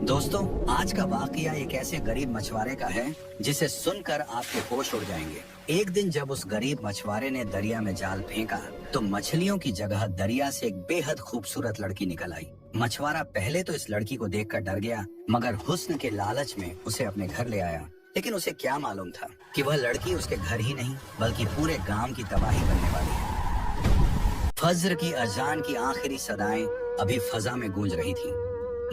दोस्तों, आज का वाकया एक ऐसे गरीब मछुआरे का है जिसे सुनकर आपके होश उड़ जाएंगे। एक दिन जब उस गरीब मछुआरे ने दरिया में जाल फेंका तो मछलियों की जगह दरिया से एक बेहद खूबसूरत लड़की निकल आई। मछुआरा पहले तो इस लड़की को देखकर डर गया, मगर हुस्न के लालच में उसे अपने घर ले आया। लेकिन उसे क्या मालूम था कि वह लड़की उसके घर ही नहीं बल्कि पूरे गांव की तबाही बनने वाली है। फज्र की अजान की आखिरी सदाएं अभी फजा में गूंज रही थी।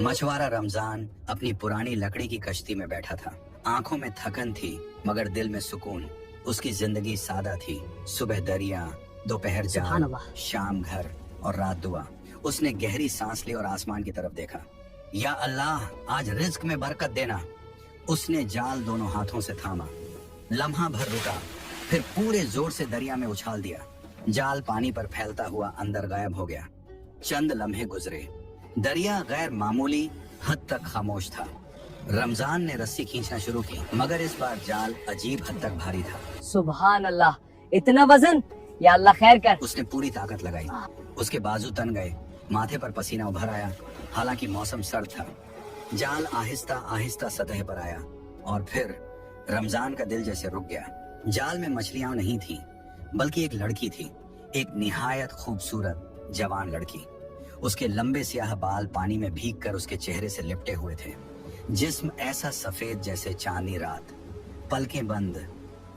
मछुआरा रमजान अपनी पुरानी लकड़ी की कश्ती में बैठा था। आंखों में थकन थी मगर दिल में सुकून। उसकी जिंदगी सादा थी। सुबह दरिया, दोपहर जाल, शाम घर और रात दुआ। उसने गहरी सांस ली और आसमान की तरफ देखा। या अल्लाह, आज रिज्क में बरकत देना। उसने जाल दोनों हाथों से थामा। लम्हा भर रुका, फिर पूरे जोर से दरिया में उछाल दिया। जाल पानी पर फैलता हुआ अंदर गायब हो गया। चंद लम्हे गुजरे। दरिया गैर मामूली हद तक खामोश था। रमजान ने रस्सी खींचना शुरू की, मगर इस बार जाल अजीब हद तक भारी था। सुभान अल्लाह, इतना वजन! या अल्लाह खैर कर। उसने पूरी ताकत लगाई। उसके बाजू तन गए, माथे पर पसीना उभर आया। हालांकि मौसम सर्द था। जाल आहिस्ता आहिस्ता सतह पर आया और फिर रमजान का दिल जैसे रुक गया। जाल में मछलियां नहीं थी बल्कि एक लड़की थी, एक निहायत खूबसूरत जवान लड़की। उसके लंबे स्याह बाल पानी में भीगकर उसके चेहरे से लिपटे हुए थे। जिस्म ऐसा सफेद जैसे चांदनी रात, पलकें बंद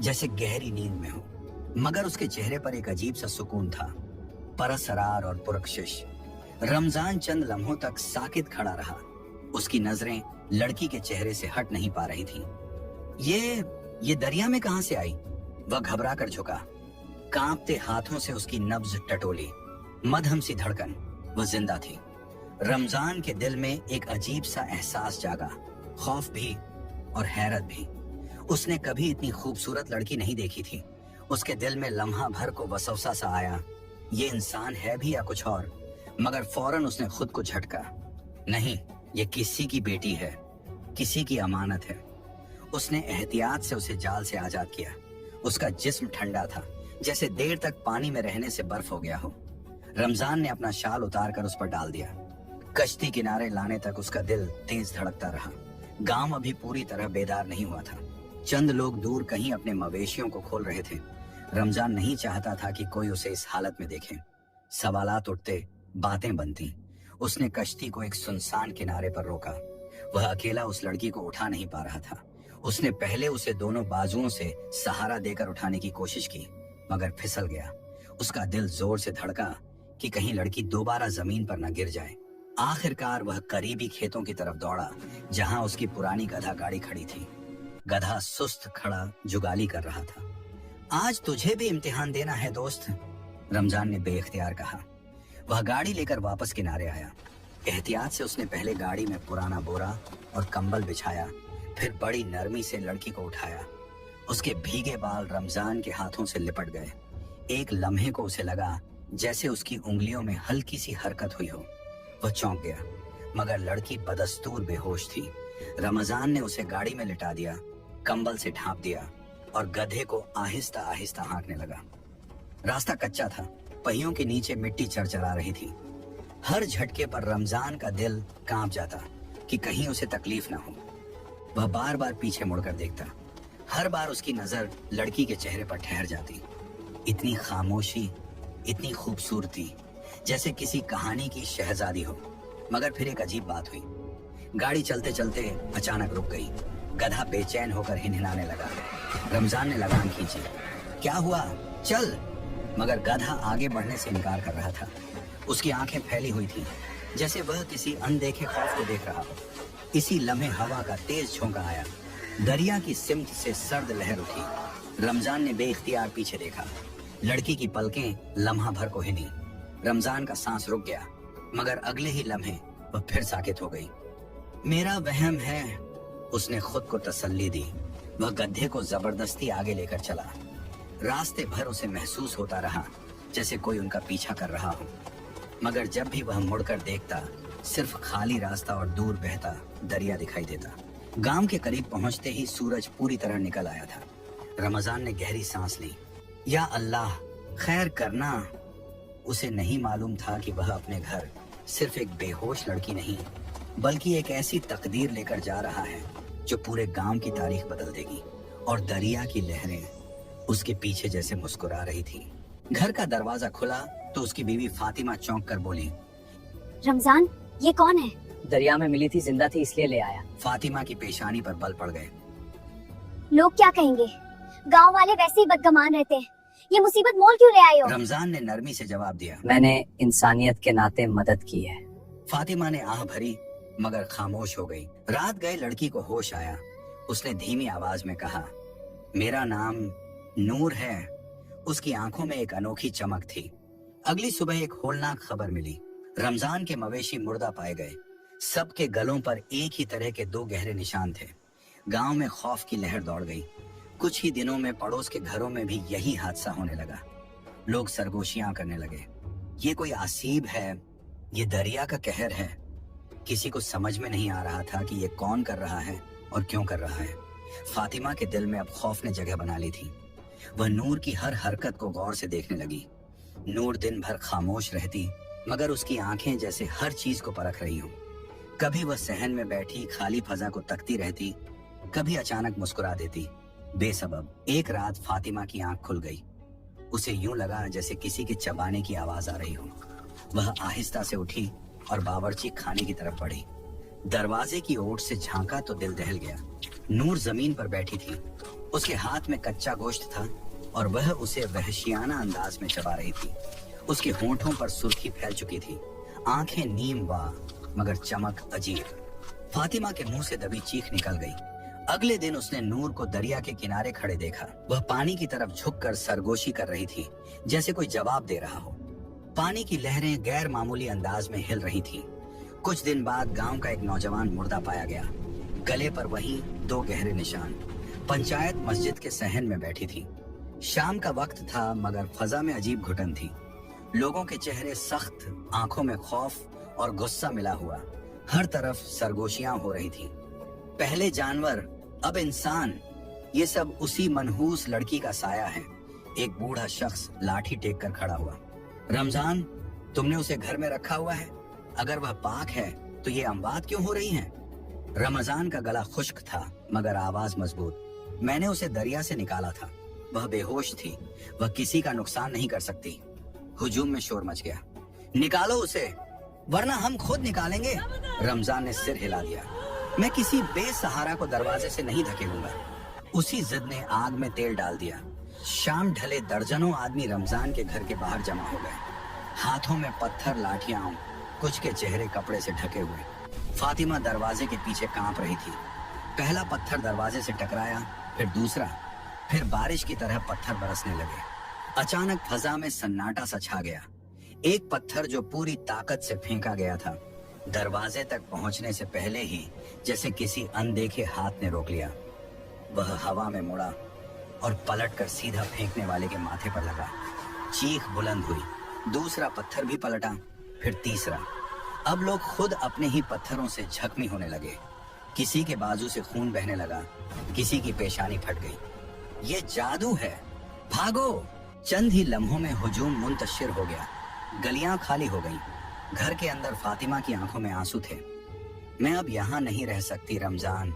जैसे गहरी नींद में हो। मगर उसके चेहरे पर एक अजीब सा सुकून था, परसरार और पुरकशिश। रमजान चंद लम्हों तक साकित खड़ा रहा। उसकी नजरें लड़की के चेहरे से हट नहीं पा रही थीं। ये दरिया में कहां से आई? वह घबरा कर झुका। कांपते हाथों से उसकी नब्ज टटोली। मध्यम सी धड़कन। वह जिंदा थी। रमजान के दिल में एक अजीब सा एहसास जागा, खौफ भी और हैरत भी। उसने कभी इतनी खूबसूरत लड़की नहीं देखी थी। उसके दिल में लम्हा भर को वसवसा सा आया, ये इंसान है भी या कुछ और। मगर फौरन उसने खुद को झटका, नहीं, ये किसी की बेटी है, किसी की अमानत है। उसने एहतियात से उसे जाल से आजाद किया। उसका जिस्म ठंडा था, जैसे देर तक पानी में रहने से बर्फ हो गया हो। रमजान ने अपना शाल उतार कर उस पर डाल दिया। कश्ती किनारे लाने तक उसका दिल तेज धड़कता रहा। गांव अभी पूरी तरह बेदार नहीं हुआ था। चंद लोग दूर कहीं अपने मवेशियों को खोल रहे थे। रमजान नहीं चाहता था कि कोई उसे इस हालत में देखे। सवालात उठते, बातें बनती। उसने कश्ती को एक सुनसान किनारे पर रोका। वह अकेला उस लड़की को उठा नहीं पा रहा था। उसने पहले उसे दोनों बाजुओं से सहारा देकर उठाने की कोशिश की, मगर फिसल गया। उसका दिल जोर से धड़का कि कहीं लड़की दोबारा जमीन पर न गिर जाए। आखिरकार वह करीबी खेतों की तरफ दौड़ा, जहां उसकी पुरानी गधा गाड़ी खड़ी थी। गधा सुस्त खड़ा जुगाली कर रहा था। आज तुझे भी इम्तिहान देना है दोस्त, रमजान ने बेइख्तियार कहा। वह गाड़ी लेकर वापस किनारे आया। एहतियात से उसने पहले गाड़ी में पुराना बोरा और कंबल बिछाया, फिर बड़ी नरमी से लड़की को उठाया। उसके भीगे बाल रमजान के हाथों से लिपट गए। एक लम्हे को उसे लगा जैसे उसकी उंगलियों में हल्की सी हरकत हुई हो। वह चौंक गया, मगर लड़की बदस्तूर बेहोश थी। रमजान ने उसे गाड़ी में लिटा दिया, कंबल से ढांप दिया और गधे को आहिस्ता आहिस्ता हाँकने लगा। रास्ता कच्चा था, पहियों के नीचे मिट्टी चरचरा रही थी। हर झटके पर रमजान का दिल कांप जाता कि कहीं उसे तकलीफ ना हो। वह बार बार पीछे मुड़कर देखता। हर बार उसकी नजर लड़की के चेहरे पर ठहर जाती। इतनी खामोशी, इतनी खूबसूरती, जैसे किसी कहानी की शहजादी हो। मगर फिर एक अजीब बात हुई। गाड़ी चलते चलते अचानक रुक गई। गधा बेचैन होकर हिनहिनाने लगा। रमजान ने लगाम खींची। क्या हुआ? चल! मगर गधा आगे बढ़ने से इनकार कर रहा था। उसकी आंखें फैली हुई थीं, जैसे वह किसी अनदेखे खौफ को देख रहा हो। इसी लम्हे हवा का तेज झोंका आया। दरिया की सिमत से सर्द लहर उठी। रमजान ने बेइख्तियार पीछे देखा। लड़की की पलकें लम्हा भर को हिली। रमजान का सांस रुक गया, मगर अगले ही लम्हे वह फिर साकित हो गई। मेरा वहम है, उसने खुद को तसल्ली दी। वह गधे को जबरदस्ती आगे लेकर चला। रास्ते भर उसे महसूस होता रहा जैसे कोई उनका पीछा कर रहा हो। मगर जब भी वह मुड़कर देखता, सिर्फ खाली रास्ता और दूर बहता दरिया दिखाई देता। गांव के करीब पहुंचते ही सूरज पूरी तरह निकल आया था। रमजान ने गहरी सांस ली। या अल्लाह, खैर करना। उसे नहीं मालूम था कि वह अपने घर सिर्फ एक बेहोश लड़की नहीं बल्कि एक ऐसी तकदीर लेकर जा रहा है जो पूरे गांव की तारीख बदल देगी। और दरिया की लहरें उसके पीछे जैसे मुस्कुरा रही थी। घर का दरवाजा खुला तो उसकी बीवी फातिमा चौंक कर बोली, रमजान, ये कौन है? दरिया में मिली थी, जिंदा थी इसलिए ले आया। फातिमा की पेशानी पर बल पड़ गए। लोग क्या कहेंगे? गांव वाले वैसे ही बदगमान रहते हैं। ये मुसीबत मोल क्यों ले आए हो? रमजान ने नरमी से जवाब दिया। मैंने इंसानियत के नाते मदद की है। फातिमा ने आह भरी मगर खामोश हो गई। रात गए लड़की को होश आया। उसने धीमी आवाज में कहा, मेरा नाम नूर है। उसकी आंखों में एक अनोखी चमक थी। अगली सुबह एक होलनाक खबर मिली। रमजान के मवेशी मुर्दा पाए गए। सबके गलों पर एक ही तरह के 2 गहरे निशान थे। गांव में खौफ की लहर दौड़ गई। कुछ ही दिनों में पड़ोस के घरों में भी यही हादसा होने लगा। लोग सरगोशियां करने लगे। ये कोई आसीब है, ये दरिया का कहर है। किसी को समझ में नहीं आ रहा था कि ये कौन कर रहा है और क्यों कर रहा है। फातिमा के दिल में अब खौफ ने जगह बना ली थी। वह नूर की हर हरकत को गौर से देखने लगी। नूर दिन भर खामोश रहती मगर उसकी आंखें जैसे हर चीज को परख रही हों। कभी वह सहन में बैठी खाली फजा को तकती रहती, कभी अचानक मुस्कुरा देती बेसबब। एक रात फातिमा की आंख खुल गई। उसे यूं लगा जैसे किसी के चबाने की आवाज आ रही हो। वह आहिस्ता से उठी और बावर्ची खाने की तरफ बढ़ी। दरवाजे की ओट से झांका तो दिल दहल गया। नूर जमीन पर बैठी थी। उसके हाथ में कच्चा गोश्त था और वह उसे वहशियाना अंदाज में चबा रही थी। उसके होंठों पर सुर्खी फैल चुकी थी। आंखें नीम वाह मगर चमक अजीब। फातिमा के मुंह से दबी चीख निकल गई। अगले दिन उसने नूर को दरिया के किनारे खड़े देखा। वह पानी की तरफ झुककर सरगोशी कर रही थी, जैसे कोई जवाब दे रहा हो। पानी की लहरें गैर मामूली अंदाज में हिल रही थी। कुछ दिन बाद गांव का एक नौजवान मुर्दा पाया गया। गले पर वहीं 2 गहरे निशान। पंचायत मस्जिद के सहन में बैठी थी। शाम का वक्त था मगर फजा में अजीब घुटन थी। लोगों के चेहरे सख्त, आंखों में खौफ और गुस्सा मिला हुआ। हर तरफ सरगोशियां हो रही थी। पहले जानवर, अब इंसान। ये सब उसी मनहूस लड़की का साया है। एक बूढ़ा शख्स लाठी टेक कर खड़ा हुआ। रमजान, तुमने उसे घर में रखा हुआ है? अगर वह पाक है तो ये अमवात क्यों हो रही हैं? रमजान का गला खुश्क था मगर आवाज मजबूत। मैंने उसे दरिया से निकाला था। वह बेहोश थी। वह किसी का नुकसान नहीं कर सकती। हुजूम में शोर मच गया। निकालो उसे वरना हम खुद निकालेंगे। रमजान ने सिर हिला दिया। मैं किसी बेसहारा को दरवाजे से नहीं धकेलूंगा। उसी जिद ने आग में तेल डाल दिया। शाम ढले दर्जनों आदमी रमजान के घर के बाहर जमा हो गए। हाथों में पत्थर, लाठियां, कुछ के चेहरे कपड़े से ढके हुए। फातिमा दरवाजे के पीछे कांप रही थी। पहला पत्थर दरवाजे से टकराया, फिर दूसरा, फिर बारिश की तरह पत्थर बरसने लगे। अचानक फजा में सन्नाटा सा छा गया। एक पत्थर जो पूरी ताकत से फेंका गया था, दरवाजे तक पहुंचने से पहले ही जैसे किसी अनदेखे हाथ ने रोक लिया। वह हवा में मुड़ा और पलटकर सीधा फेंकने वाले के माथे पर लगा। चीख बुलंद हुई। दूसरा पत्थर भी पलटा, फिर तीसरा। अब लोग खुद अपने ही पत्थरों से जख्मी होने लगे। किसी के बाजू से खून बहने लगा, किसी की पेशानी फट गई। ये जादू है, भागो। चंद ही लम्हों में हुजूम मुंतशिर हो गया। गलियां खाली हो गईं। घर के अंदर फातिमा की आंखों में आंसू थे। मैं अब यहाँ नहीं रह सकती रमजान,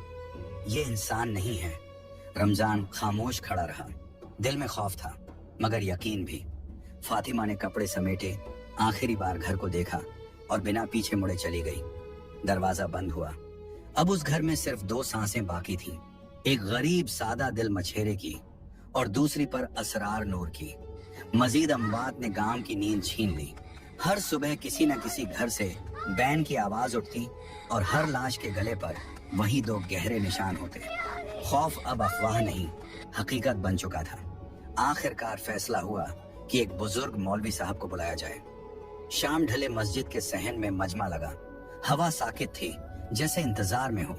ये इंसान नहीं है। रमजान खामोश खड़ा रहा। दिल में खौफ था मगर यकीन भी। फातिमा ने कपड़े समेटे, आखिरी बार घर को देखा और बिना पीछे मुड़े चली गई। दरवाजा बंद हुआ। अब उस घर में सिर्फ 2 सांसें बाकी थीं। एक गरीब सादा दिल मछेरे की और दूसरी पर असरार नूर की। मजीद अमवात ने गांव की नींद छीन ली। हर सुबह किसी न किसी घर से बैन की आवाज उठती और हर लाश के गले पर वही 2 गहरे निशान होते। खौफ अब अफवाह नहीं, हकीकत बन चुका था। आखिरकार फैसला हुआ कि एक बुजुर्ग मौलवी साहब को बुलाया जाए। शाम ढले मस्जिद के सहन में मजमा लगा। हवा साकित थी, जैसे इंतजार में हो।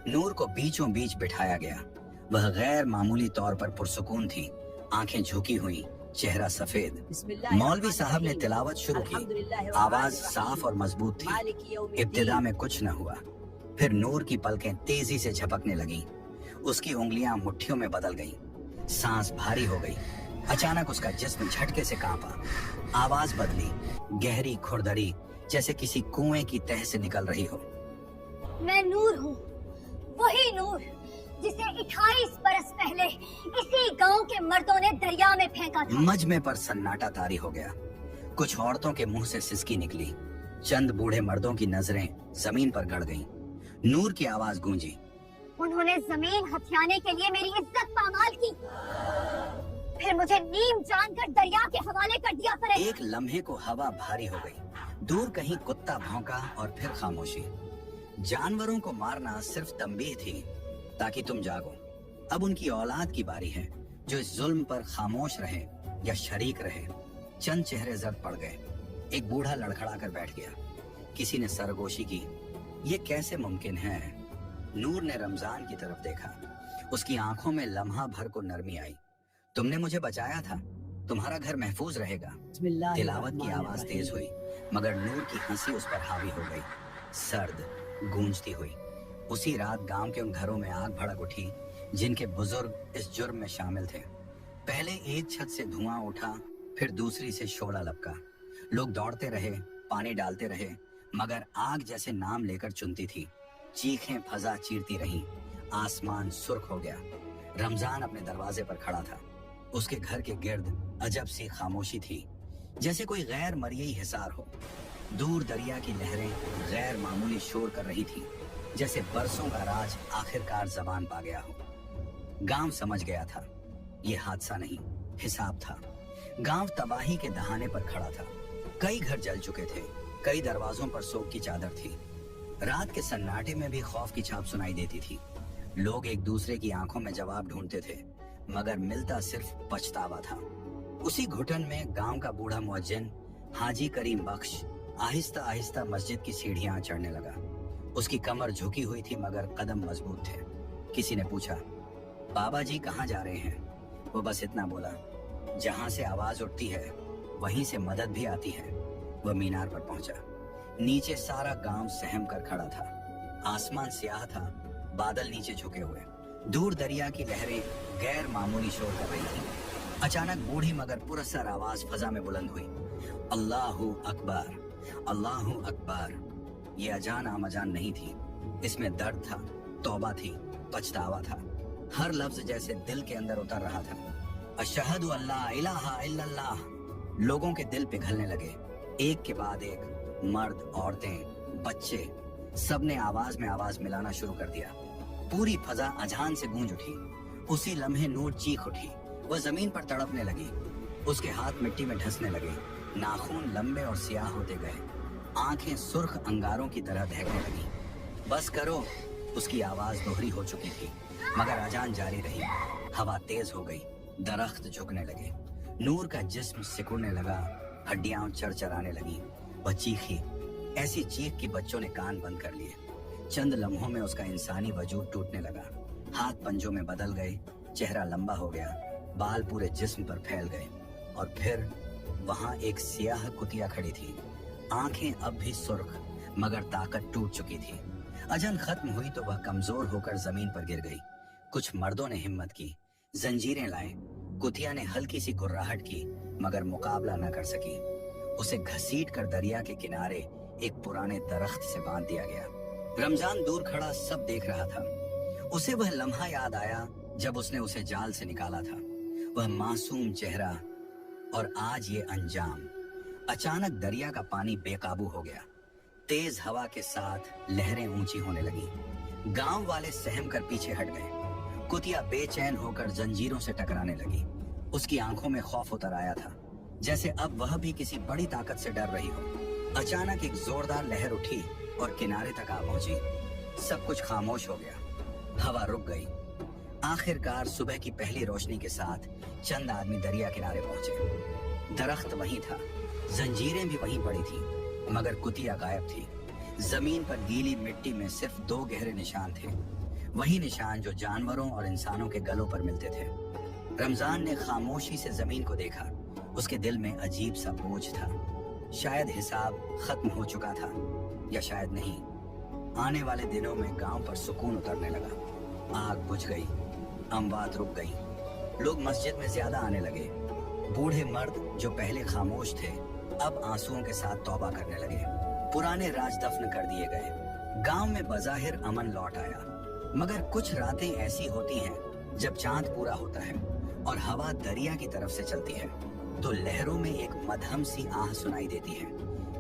नूर को बीचों बीच बिठाया गया। वह गैर मामूली तौर पर पुरसुकून थी, आंखें झुकी हुई, चेहरा सफेद। मौलवी साहब ने तिलावत शुरू की। आवाज साफ और मजबूत थी। इब्तिदा में कुछ न हुआ, फिर नूर की पलकें तेजी से झपकने लगीं। उसकी उंगलियां मुट्ठियों में बदल गईं। सांस भारी हो गई। अचानक उसका जिस्म झटके से कांपा। आवाज बदली, गहरी खुरदरी, जैसे किसी कुएं की तह से निकल रही हो। मैं नूर हूँ, वही नूर जिसे 28 बरस पहले इसी गांव के मर्दों ने दरिया में फेंका था। मजमे पर सन्नाटा तारी हो गया। कुछ औरतों के मुंह से सिसकी निकली। चंद बूढ़े मर्दों की नजरें जमीन पर गड़ गईं। नूर की आवाज गूंजी, उन्होंने जमीन हथियाने के लिए मेरी इज्जत पामाल की, फिर मुझे नीम जानकर दरिया के हवाले कर दिया। पर एक लम्हे को हवा भारी हो गई। दूर कहीं कुत्ता भौंका और फिर खामोशी। जानवरों को मारना सिर्फ तंबीह थी ताकि तुम जागो। अब उनकी औलाद की बारी है जो इस जुल्म पर खामोश रहे या शरीक रहे। चंद चेहरे जर्द पड़ गए। एक बूढ़ा लड़खड़ा कर बैठ गया। किसी ने सरगोशी की, ये कैसे मुमकिन है? नूर ने रमजान की तरफ देखा। उसकी आंखों में लम्हा भर को नरमी आई। तुमने मुझे बचाया था, तुम्हारा घर महफूज रहेगा। तिलावत की आवाज तेज हुई, मगर नूर की हंसी उस पर हावी हो गई, सर्द गूंजती हुई। उसी रात गांव के उन घरों में आग भड़क उठी जिनके बुजुर्ग इस जुर्म में शामिल थे। पहले एक छत से धुआं उठा, फिर दूसरी से शोला लपका। लोग दौड़ते रहे, पानी डालते रहे, मगर आग जैसे नाम लेकर चुनती थी। चीखें फजा चीरती रहीं। आसमान सुर्ख हो गया। रमजान अपने दरवाजे पर खड़ा था। उसके घर के गिर्द अजब सी खामोशी थी, जैसे कोई गैर मरई हिसार हो। दूर दरिया की लहरें गैर मामूली शोर कर रही थी, जैसे बरसों का राज आखिरकार जबान पा गया हो। गांव समझ गया था, ये हादसा नहीं, हिसाब था। गांव तबाही के दहाने पर खड़ा था। कई घर जल चुके थे, कई दरवाजों पर सोग की चादर थी। रात के सन्नाटे में भी खौफ की छाप सुनाई देती थी। लोग एक दूसरे की आंखों में जवाब ढूंढते थे, मगर मिलता सिर्फ पछतावा था। उसी घुटन में गांव का बूढ़ा मुअज्जिन हाजी करीम बख्श आहिस्ता आहिस्ता मस्जिद की सीढ़ियां चढ़ने लगा। उसकी कमर झुकी हुई थी, मगर कदम मजबूत थे। किसी ने पूछा, बाबा जी कहाँ जा रहे हैं? वो बस इतना बोला, जहां से आवाज उठती है वहीं से मदद भी आती है। वह मीनार पर पहुंचा। नीचे सारा गांव सहम कर खड़ा था। आसमान स्याह था, बादल नीचे झुके हुए। दूर दरिया की लहरें गैर मामूली शोर कर रही थी। अचानक बूढ़ी मगर पुरस्सर आवाज फजा में बुलंद हुई, अल्लाहू अकबर, अल्लाहू अकबर। ये अजान आमजान नहीं थी, इसमें दर्द था, तौबा थी, पछतावा था। हर लफ्ज जैसे दिल के अंदर उतर रहा था। अशहदु अल्ला इलाहा इल्लल्लाह। लोगों के दिल पिघलने लगे। एक के बाद एक मर्द, औरतें, बच्चे, सबने आवाज में आवाज मिलाना शुरू कर दिया। पूरी फजा अजान से गूंज उठी। उसी लम्हे नूर चीख उठी। वह जमीन पर तड़पने लगी। उसके हाथ मिट्टी में ढसने लगे। नाखून लंबे और सियाह होते गए। आंखें सुर्ख अंगारों की तरह दहकने लगी। बस करो, उसकी आवाज दोहरी हो चुकी थी, मगर अजान जारी रही। हवा तेज हो गई, दरख्त झुकने लगे। नूर का जिस्म सिकुड़ने लगा, हड्डियां चरचराने लगी। वह चीखी, ऐसी चीख कि बच्चों ने कान बंद कर लिए। चंद लम्हों में उसका इंसानी वजूद टूटने लगा। हाथ पंजों में बदल गए, चेहरा लंबा हो गया, बाल पूरे जिस्म पर फैल गए। और फिर वहां एक सियाह कुतिया खड़ी थी। आंखें अब भी सुर्ख, मगर ताकत टूट चुकी थी। अजन खत्म हुई तो वह कमजोर होकर जमीन पर गिर गई। कुछ मर्दों ने हिम्मत की, जंजीरें लाए। कुतिया ने हल्की सी गुर्राहट की, मगर मुकाबला न कर सकी। उसे घसीट कर दरिया के किनारे एक पुराने दरख्त से बांध दिया गया। रमजान दूर खड़ा सब देख रहा था। उसे वह लम्हा याद आया जब उसने उसे जाल से निकाला था। वह मासूम चेहरा और आज ये अंजाम। अचानक दरिया का पानी बेकाबू हो गया। तेज हवा के साथ लहरें ऊंची होने लगी। गांव वाले सहम कर पीछे हट गए। कुतिया बेचैन होकर जंजीरों से टकराने लगी। उसकी आंखों में खौफ उतर आया था, जैसे अब वह भी किसी बड़ी ताकत से डर रही हो। अचानक एक जोरदार लहर उठी और किनारे तक आ पहुंची। सब कुछ खामोश हो गया। हवा रुक गई। आखिरकार सुबह की पहली रोशनी के साथ चंद आदमी दरिया किनारे पहुंचे। दरख्त वहीं था, जंजीरें भी वहीं पड़ी थी, मगर कुतिया गायब थी। जमीन पर गीली मिट्टी में सिर्फ 2 गहरे निशान थे, वही निशान जो जानवरों और इंसानों के गलों पर मिलते थे। रमजान ने खामोशी से जमीन को देखा। उसके दिल में अजीब सा बोझ था। शायद हिसाब खत्म हो चुका था, या शायद नहीं। आने वाले दिनों में गांव पर सुकून उतरने लगा। आग बुझ गई, अमवात रुक गई। लोग मस्जिद में ज्यादा आने लगे। बूढ़े मर्द जो पहले खामोश थे, अब आंसुओं के साथ तौबा करने लगे। पुराने राज दफन कर दिए गए। गांव में बज़ाहिर अमन लौट आया, मगर कुछ रातें ऐसी होती हैं जब चांद पूरा होता है और हवा दरिया की तरफ से चलती है तो लहरों में एक मध्यम सी आह सुनाई देती है,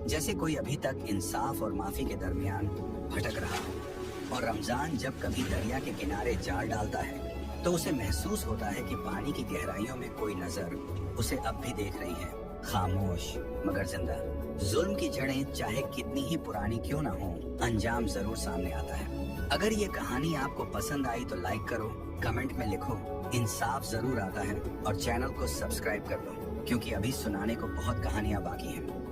जैसे कोई अभी तक इंसाफ और माफी के दरमियान भटक रहा हो। और रमजान जब कभी दरिया के किनारे जाल डालता है तो उसे महसूस होता है कि पानी की गहराइयों में कोई नजर उसे अब भी देख रही है, खामोश मगर जिंदा। जुल्म की जड़ें चाहे कितनी ही पुरानी क्यों ना हो, अंजाम जरूर सामने आता है। अगर ये कहानी आपको पसंद आई तो लाइक करो, कमेंट में लिखो इंसाफ जरूर आता है, और चैनल को सब्सक्राइब कर लो क्योंकि अभी सुनाने को बहुत कहानियां बाकी हैं।